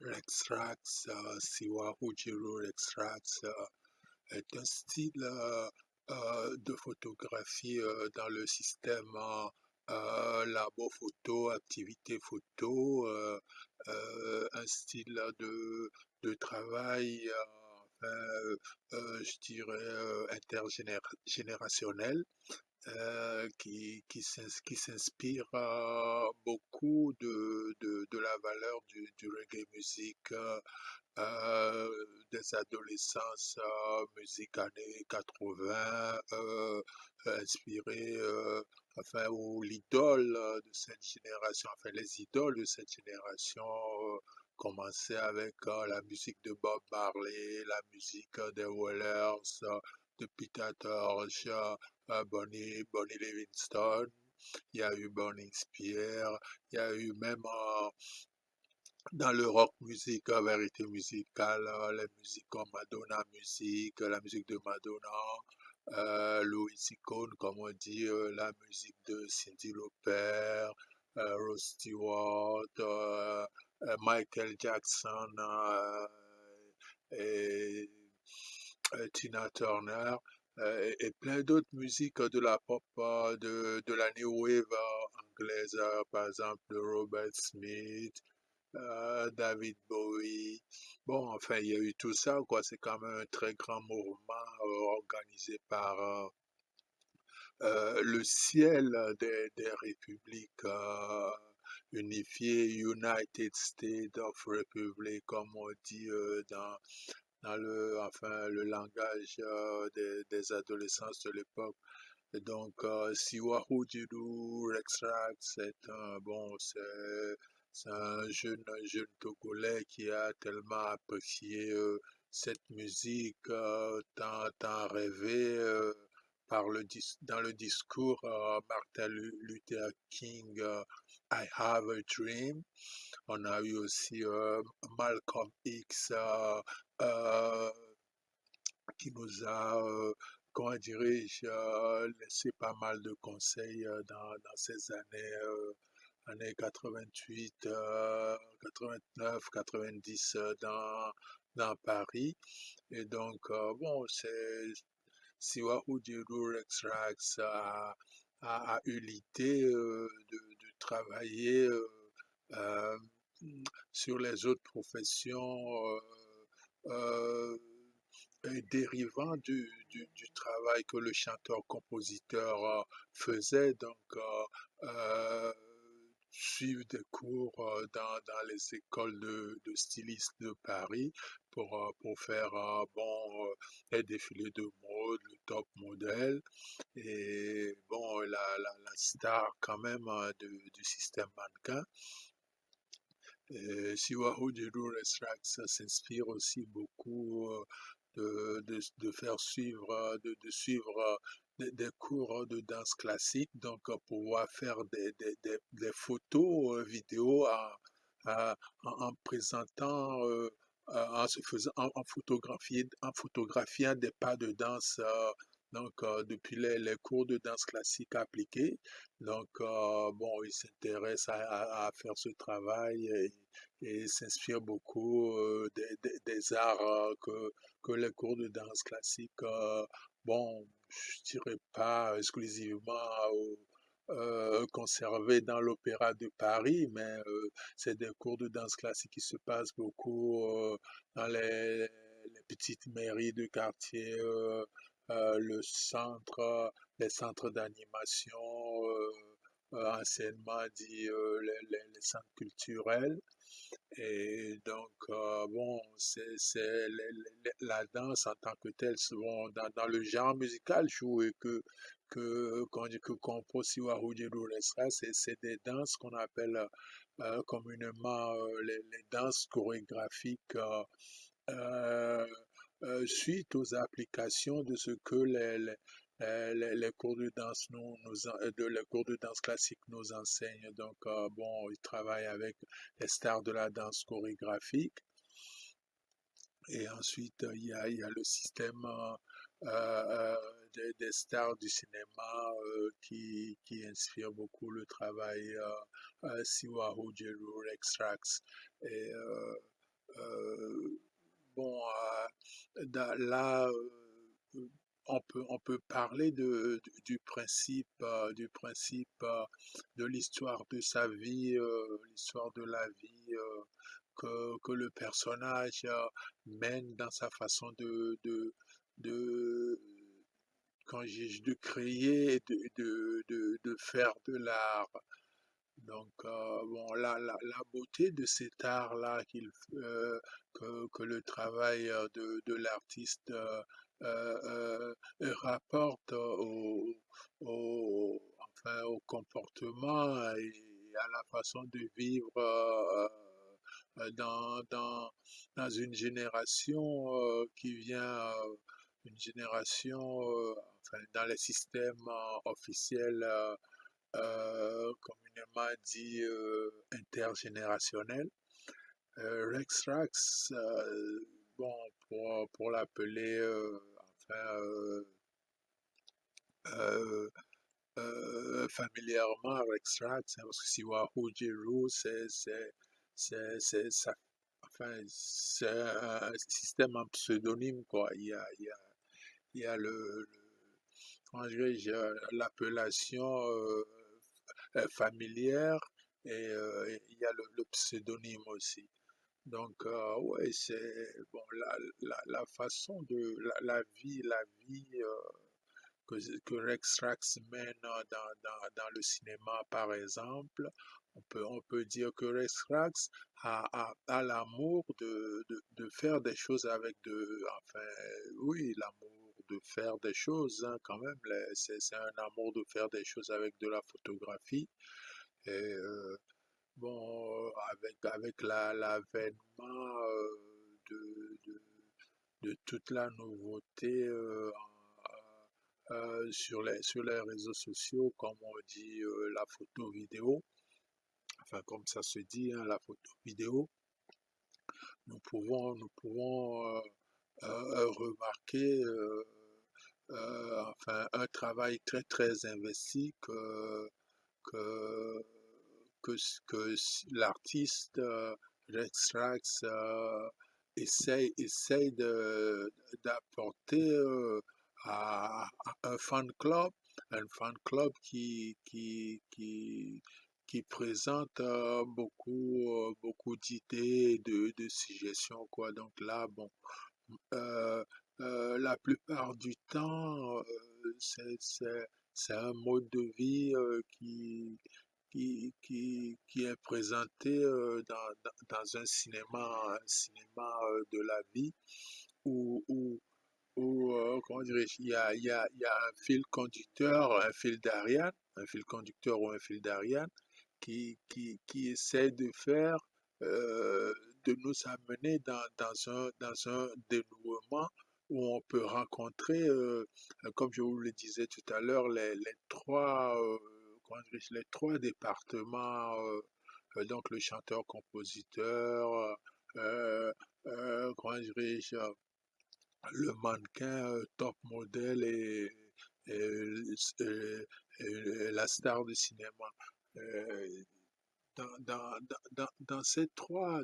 L'extrax, Siwa Ujiro L'extrax est un style de photographie dans le système labo photo, activité photo, un style de travail, je dirais, intergénérationnel qui s'inspire beaucoup de la valeur du reggae musique des adolescences, musique années 80, inspiré, enfin, ou l'idole de cette génération, enfin, les idoles de cette génération commençaient avec la musique de Bob Marley, la musique des Wailers, de Peter Tosh, Bonnie Livingston, il y a eu Burning Spear, il y a eu même dans le rock musique, vérité musicale, les musiques comme Madonna Musique, la musique de Madonna, Louis Icone, comme on dit, la musique de Cyndi Lauper, Rod Stewart, Michael Jackson et Tina Turner. Et plein d'autres musiques de la pop, de la new wave anglaise, par exemple Robert Smith, David Bowie. Bon, enfin, il y a eu tout ça, quoi. C'est quand même un très grand mouvement organisé par le ciel des républiques unifiées, United States of Republic, comme on dit dans enfin, le langage des adolescents de l'époque. Et donc, Siwahu Jirou Rexrax, c'est un jeune Togolais qui a tellement apprécié cette musique, tant rêvée par dans le discours Martin Luther King, I Have a Dream. On a eu aussi Malcolm X euh, qui nous a, comment dirais-je, laissé pas mal de conseils dans ces années 88, 89, 90 dans Paris. Et donc, bon, c'est Siwahu Diru Rex Rax a eu l'idée de travailler euh, sur les autres professions euh, dérivant du travail que le chanteur-compositeur faisait, donc suivre des cours dans les écoles de stylistes de Paris pour faire les défilés de mode, le top modèle et bon, la star quand même du système mannequin. Siwahu Diru Restrax s'inspire aussi beaucoup de faire suivre, de suivre des cours de danse classique, donc pouvoir faire des photos, vidéos en présentant, en se faisant, en photographiant des pas de danse. Donc, depuis les cours de danse classique appliqués, donc, bon, il s'intéresse à faire ce travail et s'inspire beaucoup des arts que les cours de danse classique, bon, je dirais pas exclusivement conservés dans l'Opéra de Paris, mais c'est des cours de danse classique qui se passent beaucoup dans les petites mairies de quartier, le centre, les centres d'animation, anciennement dit les centres culturels. Et donc, bon, la danse en tant que telle, souvent dans le genre musical joué qu'on dit que compose Siwahu Resra, c'est des danses qu'on appelle communément les danses chorégraphiques euh, suite aux applications de ce que les cours de danse les cours de danse classique nous enseignent. Donc, bon, ils travaillent avec les stars de la danse chorégraphique. Et ensuite, il y a le système des stars du cinéma qui inspire beaucoup le travail Siwahu Jeru Extracts. Et Euh, bon, là, on peut parler du principe de l'histoire de sa vie, l'histoire de la vie que le personnage mène dans sa façon de de créer et de faire de l'art. Donc, bon, la beauté de cet art-là que le travail de l'artiste rapporte enfin, au comportement et à la façon de vivre dans une génération qui vient, une génération, enfin, dans les systèmes officiels communément dit intergénérationnel. Rex Rax, bon, pour l'appeler enfin, euh, familièrement Rex Rax, hein, parce que Siwahu Jiru, ça, enfin, c'est un système en pseudonyme, quoi. Il y a comment dirais-je, l'appellation familière et il y a le pseudonyme aussi. Donc, ouais, c'est bon, la façon de la vie que Rex Rax mène dans le cinéma, par exemple. On peut dire que Rex Rax a l'amour de faire des choses avec enfin, oui, l'amour de faire des choses, hein, quand même. C'est un amour de faire des choses avec de la photographie. Et bon, avec l'avènement de toute la nouveauté sur les réseaux sociaux, comme on dit la photo vidéo, enfin comme ça se dit, hein, la photo vidéo, nous pouvons remarquer enfin, un travail très très investi que, que l'artiste Rex Rax essaye d'apporter à un fan club qui présente beaucoup d'idées, de suggestions, quoi. Donc là, bon, euh, la plupart du temps, c'est un mode de vie qui est présenté dans un cinéma de la vie où comment dirais-je, il y a un fil conducteur, un fil conducteur ou un fil d'Ariane qui essaie de faire, de nous amener dans un dénouement où on peut rencontrer, comme je vous le disais tout à l'heure, les trois, comment dirais-je, les trois départements, donc le chanteur-compositeur, comment dirais-je, le mannequin top modèle et- la star du cinéma. Euh, dans ces trois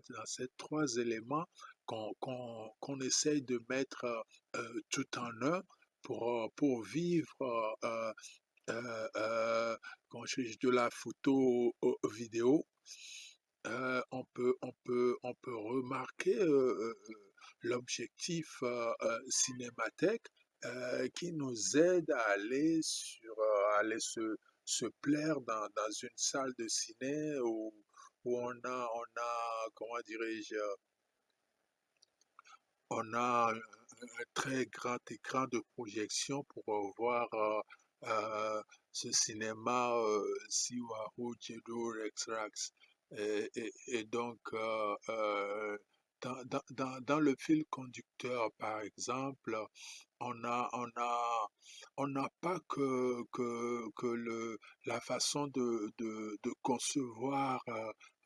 éléments qu'on essaye de mettre tout en un pour vivre comment de la photo vidéo, on peut remarquer l'objectif cinémathèque qui nous aide à aller aller se plaire dans une salle de ciné où on a, comment dirais-je, on a un très grand écran de projection pour voir ce cinéma Siwahu Jedo Rex Rax. Et donc, dans le fil conducteur, par exemple, on a, on a, on n'a pas la façon de concevoir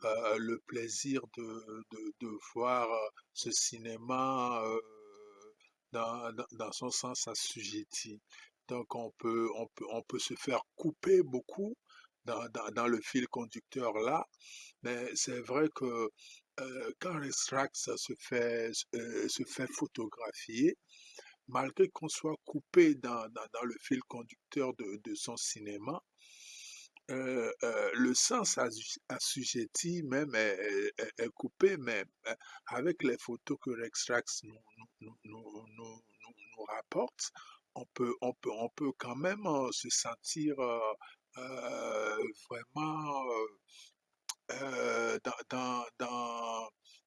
le plaisir de voir ce cinéma dans son sens assujetti. Donc on peut se faire couper beaucoup dans le fil conducteur là, mais c'est vrai que quand Rex se fait photographier, malgré qu'on soit coupé dans le fil conducteur de son cinéma, le sens assujetti même est coupé, mais avec les photos que Rextrax nous rapporte, on peut quand même se sentir vraiment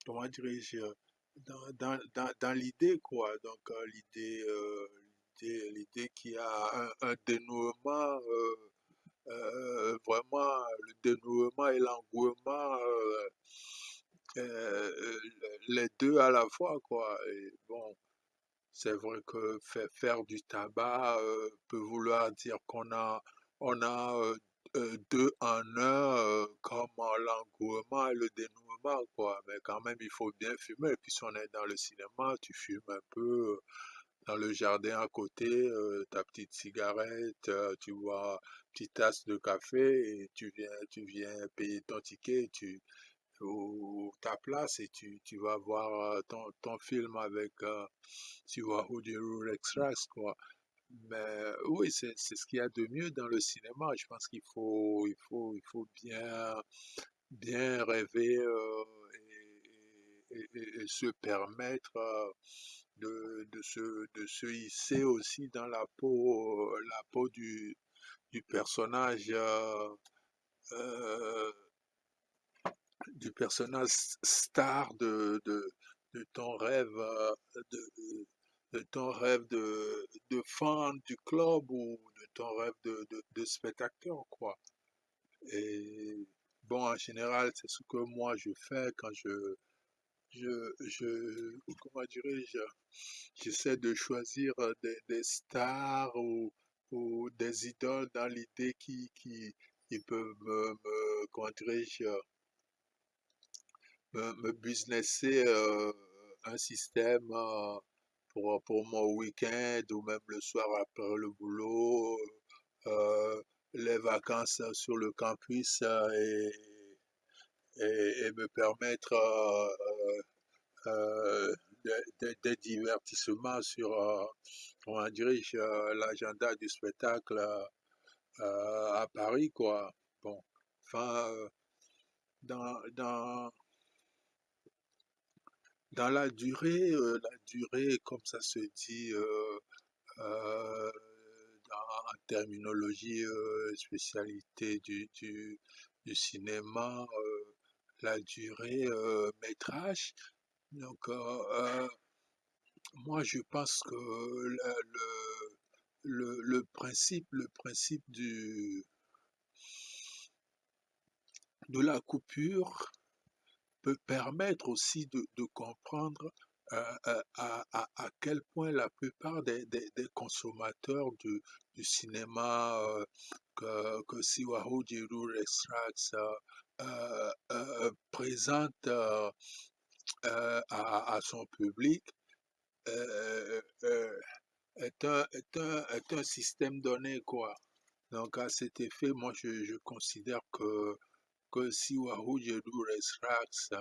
comment dirais-je, dans l'idée, quoi. Donc, l'idée qu'il y a un dénouement, vraiment, le dénouement et l'engouement, les deux à la fois, quoi. Et bon, c'est vrai que faire du tabac peut vouloir dire on a deux en un, comme l'engouement et le dénouement, quoi. Mais quand même, il faut bien fumer. Et puis si on est dans le cinéma, tu fumes un peu dans le jardin à côté, ta petite cigarette, tu bois une petite tasse de café et tu viens payer ton ticket, ou ta place et tu vas voir ton film avec tu vois Hoodoo Extras, quoi. Mais oui, c'est ce qu'il y a de mieux dans le cinéma. Je pense il faut bien rêver et se permettre de se hisser aussi dans la peau du personnage, euh, du personnage star de ton rêve, de, de ton rêve de fan du club ou de ton rêve de spectateur, quoi. Et bon, en général, c'est ce que moi je fais quand comment dirais-je, j'essaie de choisir des stars ou des idoles dans l'idée qui peuvent comment dirais-je, me businesser un système pour mon week-end ou même le soir après le boulot, euh, les vacances sur le campus et me permettre euh, des divertissements sur, comment dirais-je, l'agenda du spectacle à Paris, quoi. Bon, enfin, dans, dans la durée, comme ça se dit euh, en terminologie spécialité du cinéma, la durée métrage. Donc, moi, je pense que le principe de la coupure peut permettre aussi de comprendre à quel point la plupart des consommateurs du cinéma que Siwahu Jirur Extracts présente à son public euh, euh, est un système donné, quoi. Donc, à cet effet, moi, je considère que Siwahu Jirur Extracts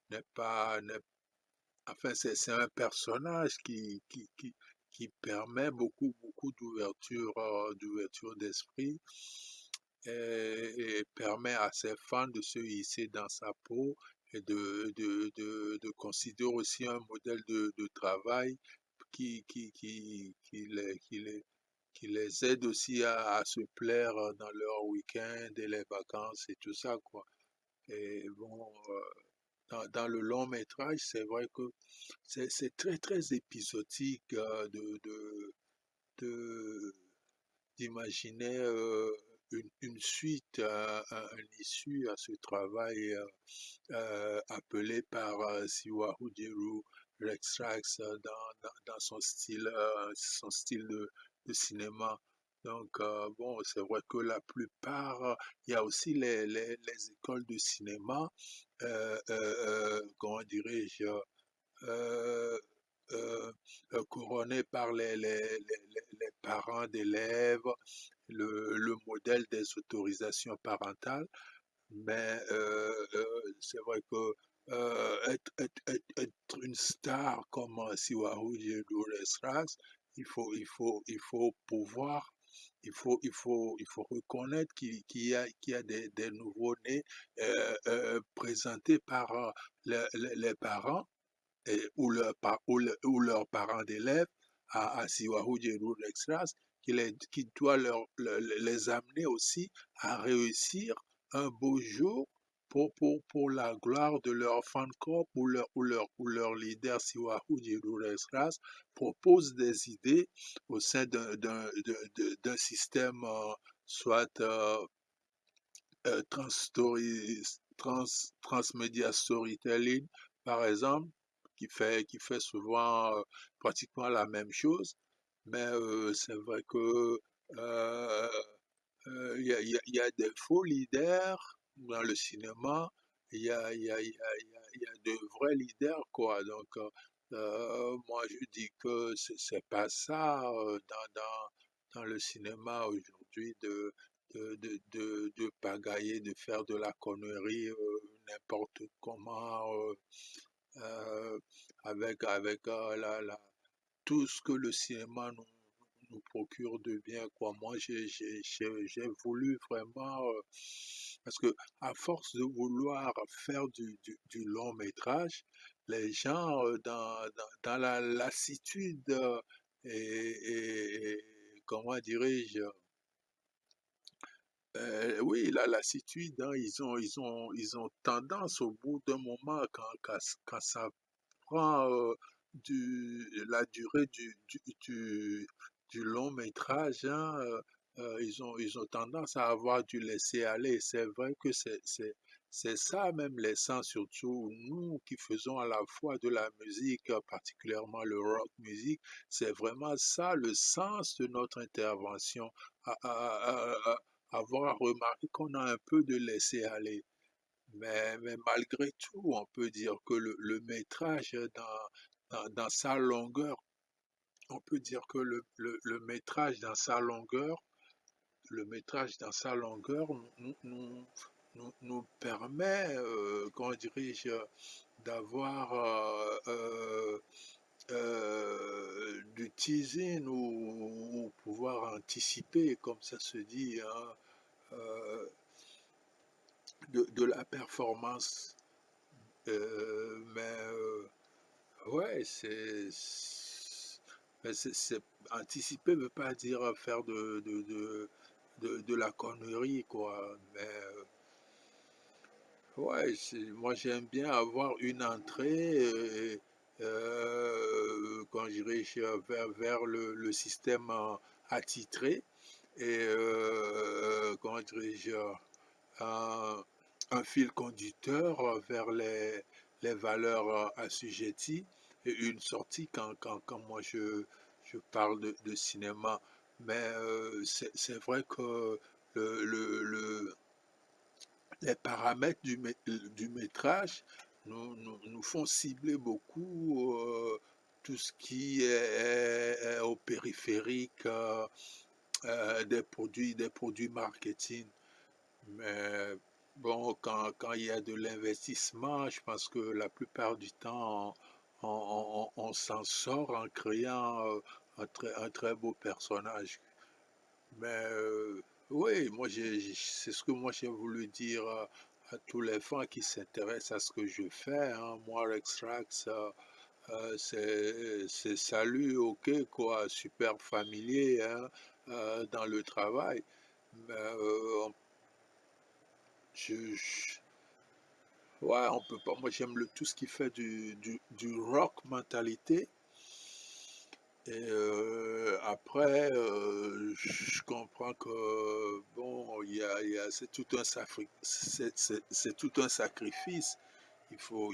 n'est pas, n'est enfin, c'est un personnage qui permet beaucoup d'ouverture d'esprit et permet à ses fans de se hisser dans sa peau et de considérer aussi un modèle de travail qui les aide aussi à se plaire dans leur week-end et les vacances et tout ça, quoi. Et bon, dans le long métrage, c'est vrai que c'est très épisodique de- d'imaginer une suite, un issue à ce travail appelé par Siwahu Diru Rex Trax dans son style de cinéma. Donc, bon, c'est vrai que la plupart, il y a aussi les écoles de cinéma, comment dirais-je, euh, euh, couronné par les parents d'élèves, le modèle des autorisations parentales. Mais c'est vrai que être une star comme Siwahu Esras, il faut pouvoir, il faut reconnaître qu'il y a des nouveaux-nés présentés par les parents ou leurs parents d'élèves à Siwahu Extras, qui doit les amener aussi à réussir un beau jour pour la gloire de leur fan club ou leur leader Siwahu Extras propose des idées au sein d'un système soit transmedia storytelling, par exemple, qui fait souvent pratiquement la même chose. Mais c'est vrai que euh, il y a des faux leaders dans le cinéma. Il y a de vrais leaders, quoi. Donc, moi, je dis que c'est pas ça dans le cinéma aujourd'hui de pagailler, de faire de la connerie n'importe comment, euh, avec tout ce que le cinéma nous procure de bien, quoi. Moi, j'ai voulu vraiment, parce que à force de vouloir faire du long métrage, les gens, dans la lassitude et comment dirais-je, oui, la lassitude, hein, ils ont tendance au bout d'un moment, quand ça prend la durée du long métrage, hein, ils ont tendance à avoir du laisser-aller. C'est vrai que c'est ça même l'essence, surtout nous qui faisons à la fois de la musique, particulièrement le rock music, c'est vraiment ça le sens de notre intervention. À- à- à- à- Avoir remarqué qu'on a un peu de laisser-aller. Mais malgré tout, on peut dire que le métrage dans sa longueur, on peut dire que le métrage dans sa longueur, le métrage dans sa longueur nous permet, comment dirais-je, d'avoir du teasing ou pouvoir anticiper, comme ça se dit, hein, euh, de la performance. Mais ouais, anticiper ne veut pas dire faire de la connerie, quoi. Mais ouais, moi j'aime bien avoir une entrée, quand dirais-je, vers le système attitré et comment dirais-je, un, un fil conducteur vers les valeurs assujetties et une sortie quand moi je parle de cinéma. Mais c'est vrai que le les paramètres du métrage nous font cibler beaucoup tout ce qui est au périphérique des produits marketing. Mais bon, quand il y a de l'investissement, je pense que la plupart du temps, on s'en sort en créant un très beau personnage. Mais oui, c'est ce que moi j'ai voulu dire à tous les fans qui s'intéressent à ce que je fais, hein. Moi, Extrax, c'est salut, ok, quoi, super familier, hein, dans le travail. Mais je- ouais, on peut pas. Moi, j'aime tout ce qui fait du rock mentalité. Et après, je comprends que bon, c'est tout un c'est tout un sacrifice. Il faut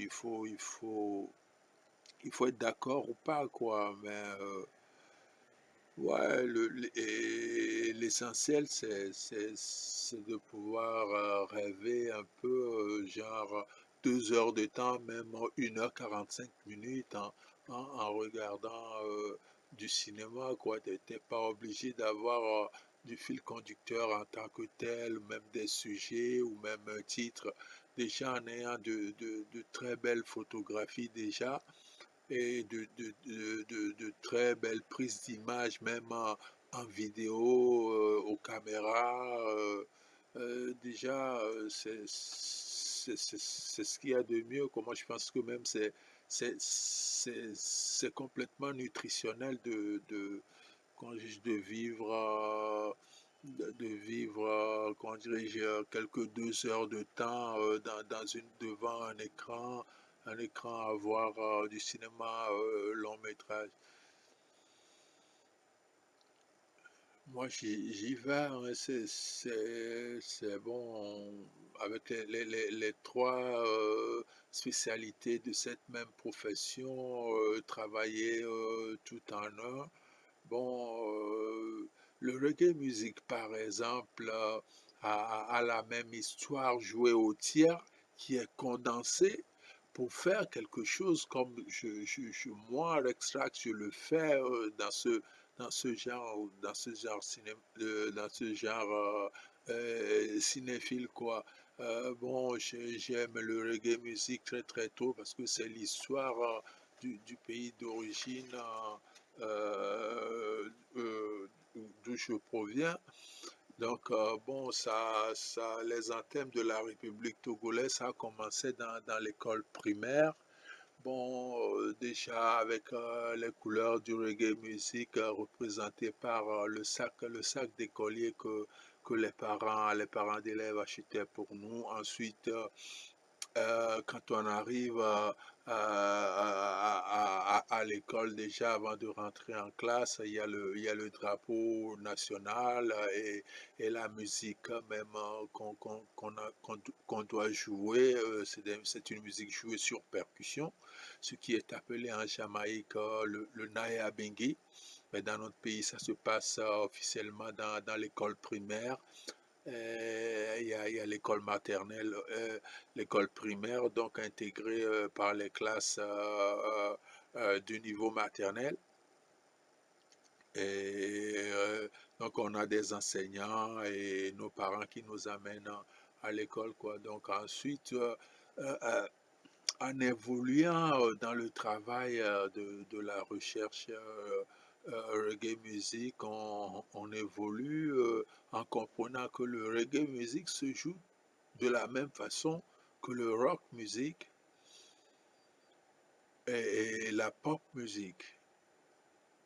être d'accord ou pas, quoi. Mais ouais, et l'essentiel, c'est de pouvoir rêver un peu, genre 2 heures de temps, même 1h45 en regardant du cinéma, quoi. Tu n'es pas obligé d'avoir du fil conducteur en tant que tel, ou même des sujets, ou même un titre. Déjà en ayant de très belles photographies déjà, et de très belles prises d'images, même en vidéo, aux caméras. Déjà, c'est ce qu'il y a de mieux. Moi, je pense que même c'est complètement nutritionnel de vivre, de vivre, comment dirais-je, quelques 2 heures de temps devant un écran à voir du cinéma long métrage. Moi, j'y vais, hein, c'est bon, avec les trois spécialités de cette même profession, travailler tout en un. Bon, le reggae music, par exemple, a la même histoire jouée au tiers qui est condensée pour faire quelque chose comme moi, l'extract, je le fais dans ce genre cinéphile, quoi. Bon, j'aime le reggae music très très tôt parce que c'est l'histoire du pays d'origine. Euh, euh, d'où je proviens. Donc, bon, les anthèmes de la République togolaise, ça a commencé dans l'école primaire. Bon, déjà avec les couleurs du reggae music représentées par le sac d'écolier que les parents d'élèves achetaient pour nous. Ensuite, quand on arrive à l'école déjà avant de rentrer en classe, il y a le drapeau national et la musique même qu'on doit jouer. C'est une musique jouée sur percussion, ce qui est appelé en Jamaïque le Naya Bengi. Mais dans notre pays, ça se passe officiellement dans l'école primaire. Il y a l'école maternelle, l'école primaire, donc intégrée par les classes du niveau maternel. Et donc, on a des enseignants et nos parents qui nous amènent à l'école, quoi. Donc, ensuite, euh, euh, en évoluant dans le travail de la recherche reggae music, on évolue en comprenant que le reggae music se joue de la même façon que le rock music et la pop music.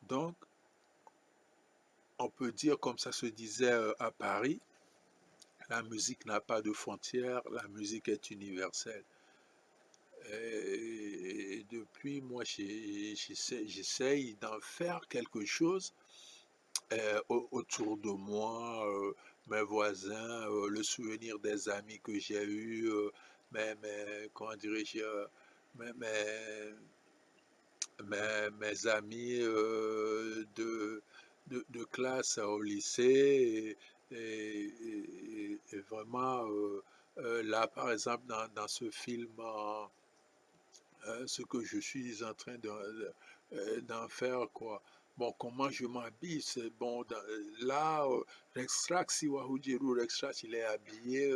Donc, on peut dire, comme ça se disait à Paris, la musique n'a pas de frontières, la musique est universelle. Et depuis, moi, j'essaye d'en faire quelque chose autour de moi, mes voisins, le souvenir des amis que j'ai eus, comment dirais-je, mes, mes, mes amis de classe au lycée. Et vraiment, là, par exemple, dans ce film, ce que je suis en train d'en faire, quoi. Bon, comment je m'habille, c'est bon. Là, l'extract, si Wahou Djerou, l'extract, il est habillé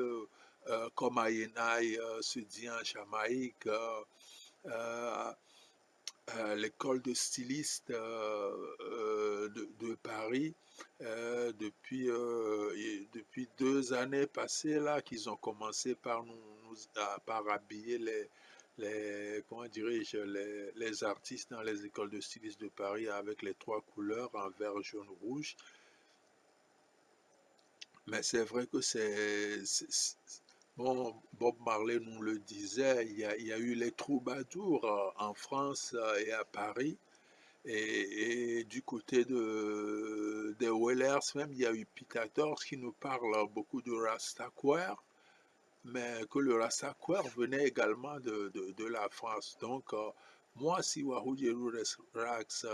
comme Ayenai se dit en Jamaïque. Euh, L'école de stylistes de Paris depuis 2 années passées là qu'ils ont commencé par par habiller comment dirais-je les artistes dans les écoles de stylistes de Paris avec les trois couleurs en vert, jaune, rouge. Mais c'est vrai que bon, Bob Marley nous le disait, il y a eu les troubadours en France et à Paris. Et du côté des Whalers même, il y a eu Picadors qui nous parle beaucoup de Rastaquaire, mais que le Rastaquaire venait également de la France. Donc, moi, si Wahou Rax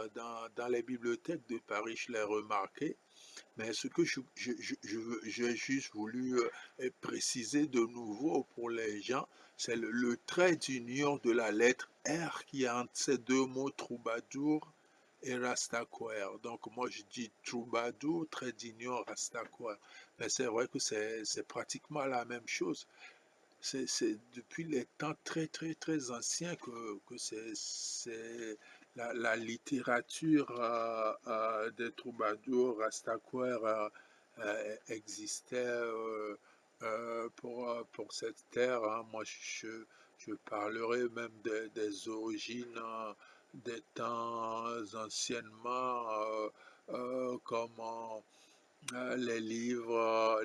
dans les bibliothèques de Paris, je l'ai remarqué. Mais ce que j'ai juste voulu préciser de nouveau pour les gens, c'est le trait d'union de la lettre R qui est entre ces deux mots troubadour et Rastaquaire. Donc moi je dis troubadour, trait d'union, Rastaquaire. Mais c'est vrai que c'est pratiquement la même chose. C'est depuis les temps très très très anciens que la littérature des troubadours rastaquaires existait pour cette terre, hein. Moi, je parlerai même des origines des temps anciennement, comme les livres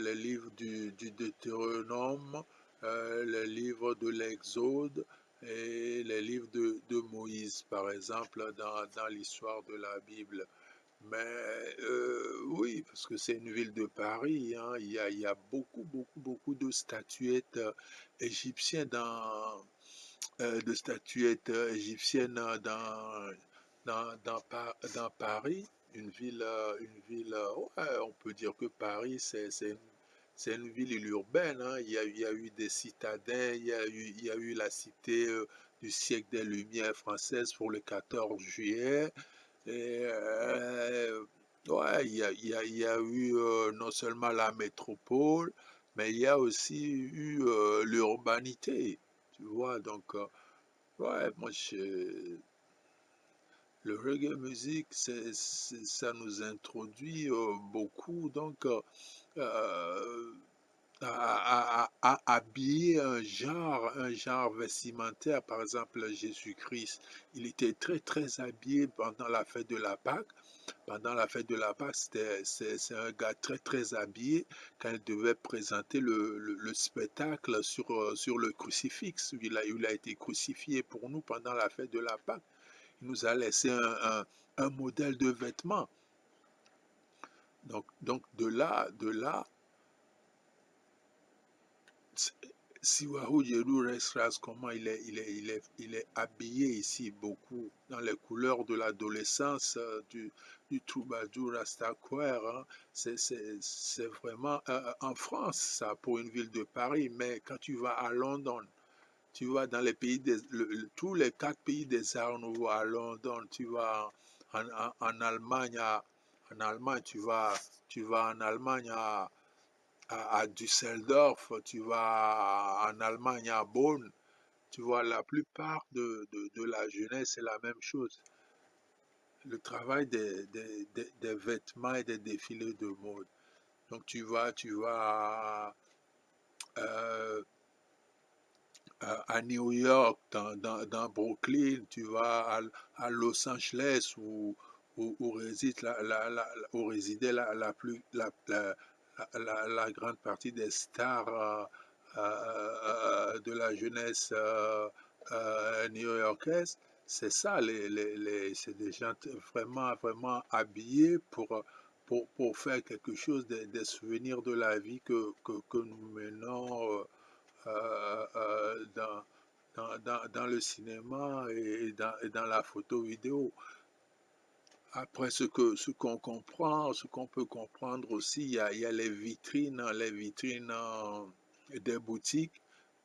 du Deutéronome, les livres de l'Exode et les livres de Moïse, par exemple, dans l'histoire de la Bible. Mais oui, parce que c'est une ville de Paris, hein, il y a beaucoup, beaucoup, beaucoup de statuettes égyptiennes de statuettes égyptiennes dans Paris, une ville, ouais, on peut dire que Paris, c'est une ville urbaine, hein. Il y a eu des citadins, il y a eu la cité du siècle des Lumières françaises pour le 14 juillet. Et ouais, il y a eu non seulement la métropole, mais il y a aussi eu l'urbanité, tu vois. Donc, ouais, le reggae music, ça nous introduit beaucoup, donc, euh, à habiller un genre vestimentaire. Par exemple, Jésus-Christ, il était très, très habillé pendant la fête de la Pâque. Pendant la fête de la Pâque, c'est un gars très, très habillé quand il devait présenter le spectacle sur le crucifix. Il a été crucifié pour nous pendant la fête de la Pâque. Il nous a laissé un modèle de vêtement. Donc de là, Siwahou Djerou Resras, comment il est habillé ici beaucoup dans les couleurs de l'adolescence du troubadour Rastaquaire, hein. C'est vraiment en France, ça, pour une ville de Paris. Mais quand tu vas à London, tu vas dans les pays tous les quatre pays des arts nouveaux à London, tu vas en Allemagne, en Allemagne, tu vas en Allemagne à Düsseldorf, tu vas en Allemagne à Bonn, tu vois, la plupart de la jeunesse, c'est la même chose. Le travail des vêtements et des défilés de mode. Donc tu vas euh, à New York, dans Brooklyn, tu vas à Los Angeles où réside où résidait la grande partie des stars de la jeunesse new-yorkaise. C'est ça, c'est des gens vraiment, vraiment habillés pour faire quelque chose, des souvenirs de la vie que nous menons dans le cinéma et dans la photo vidéo. Après, ce qu'on comprend, ce qu'on peut comprendre aussi, il y a les vitrines des boutiques.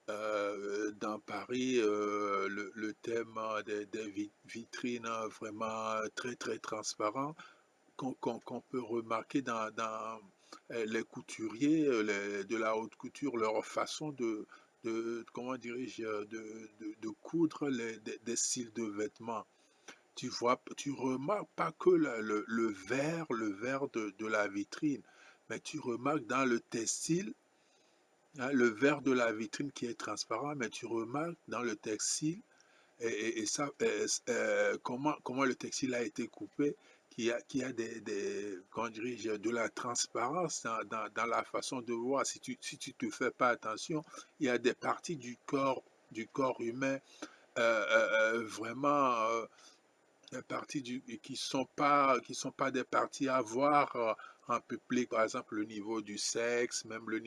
Dans Paris, le thème des vitrines vraiment très très transparent qu'on peut remarquer dans les couturiers de la haute couture, leur façon comment dirais-je, de coudre des styles de vêtements. Tu remarques pas que le verre de la vitrine, mais tu remarques dans le textile, hein, le verre de la vitrine qui est transparent, mais tu remarques dans le textile et ça, comment le textile a été coupé, qui a comment dirais-je, de la transparence dans la façon de voir. Si tu te fais pas attention, il y a des parties du corps humain vraiment des parties qui sont pas des parties à voir en public, par exemple le niveau du sexe, même au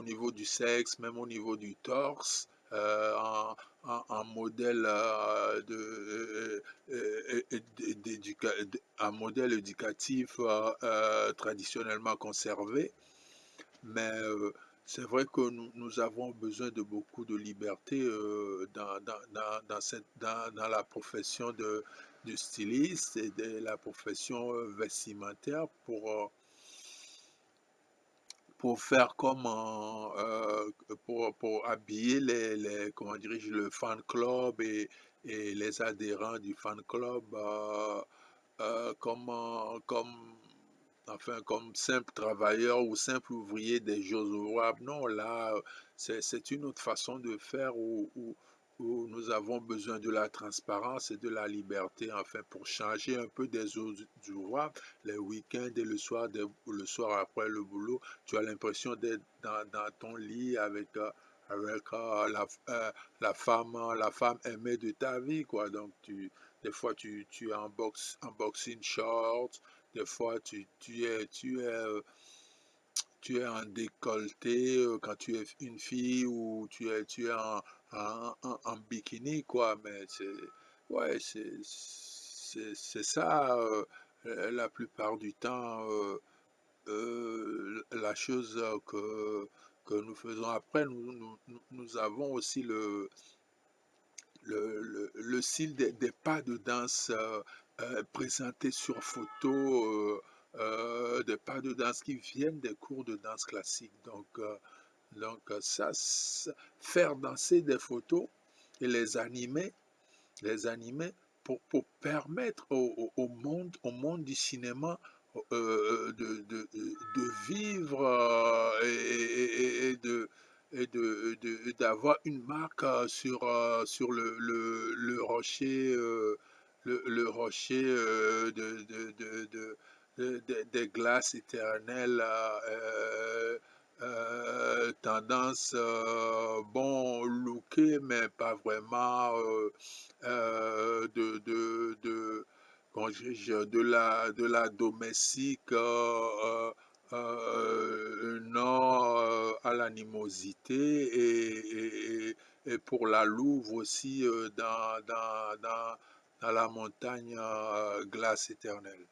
niveau du sexe, même au niveau du torse, un modèle un modèle éducatif traditionnellement conservé, mais c'est vrai que nous avons besoin de beaucoup de liberté dans la profession de styliste et de la profession vestimentaire pour faire comme pour habiller comment dirais-je, le fan club et les adhérents du fan club comme enfin comme simple travailleur ou simple ouvrier des choses ouvrables. Non, là, c'est une autre façon de faire où nous avons besoin de la transparence et de la liberté, enfin, pour changer un peu des autres ouvrables, les week-ends et le soir après le boulot. Tu as l'impression d'être dans ton lit avec la femme aimée de ta vie, quoi. Donc, des fois, tu es en boxing short, des fois, tu es en décolleté quand tu es une fille ou tu es en bikini, quoi. Mais ouais, c'est ça, la plupart du temps, la chose que nous faisons. Après, nous avons aussi le style des pas de danse présentés sur photo, des pas de danse qui viennent des cours de danse classique. Faire danser des photos et les animer pour permettre au monde du cinéma de vivre d'avoir une marque sur le rocher, le rocher des glaces éternelles, tendance bon looké mais pas vraiment comment dirais-je, de la domestique, non à l'animosité et pour la louve aussi dans la montagne glace éternelle.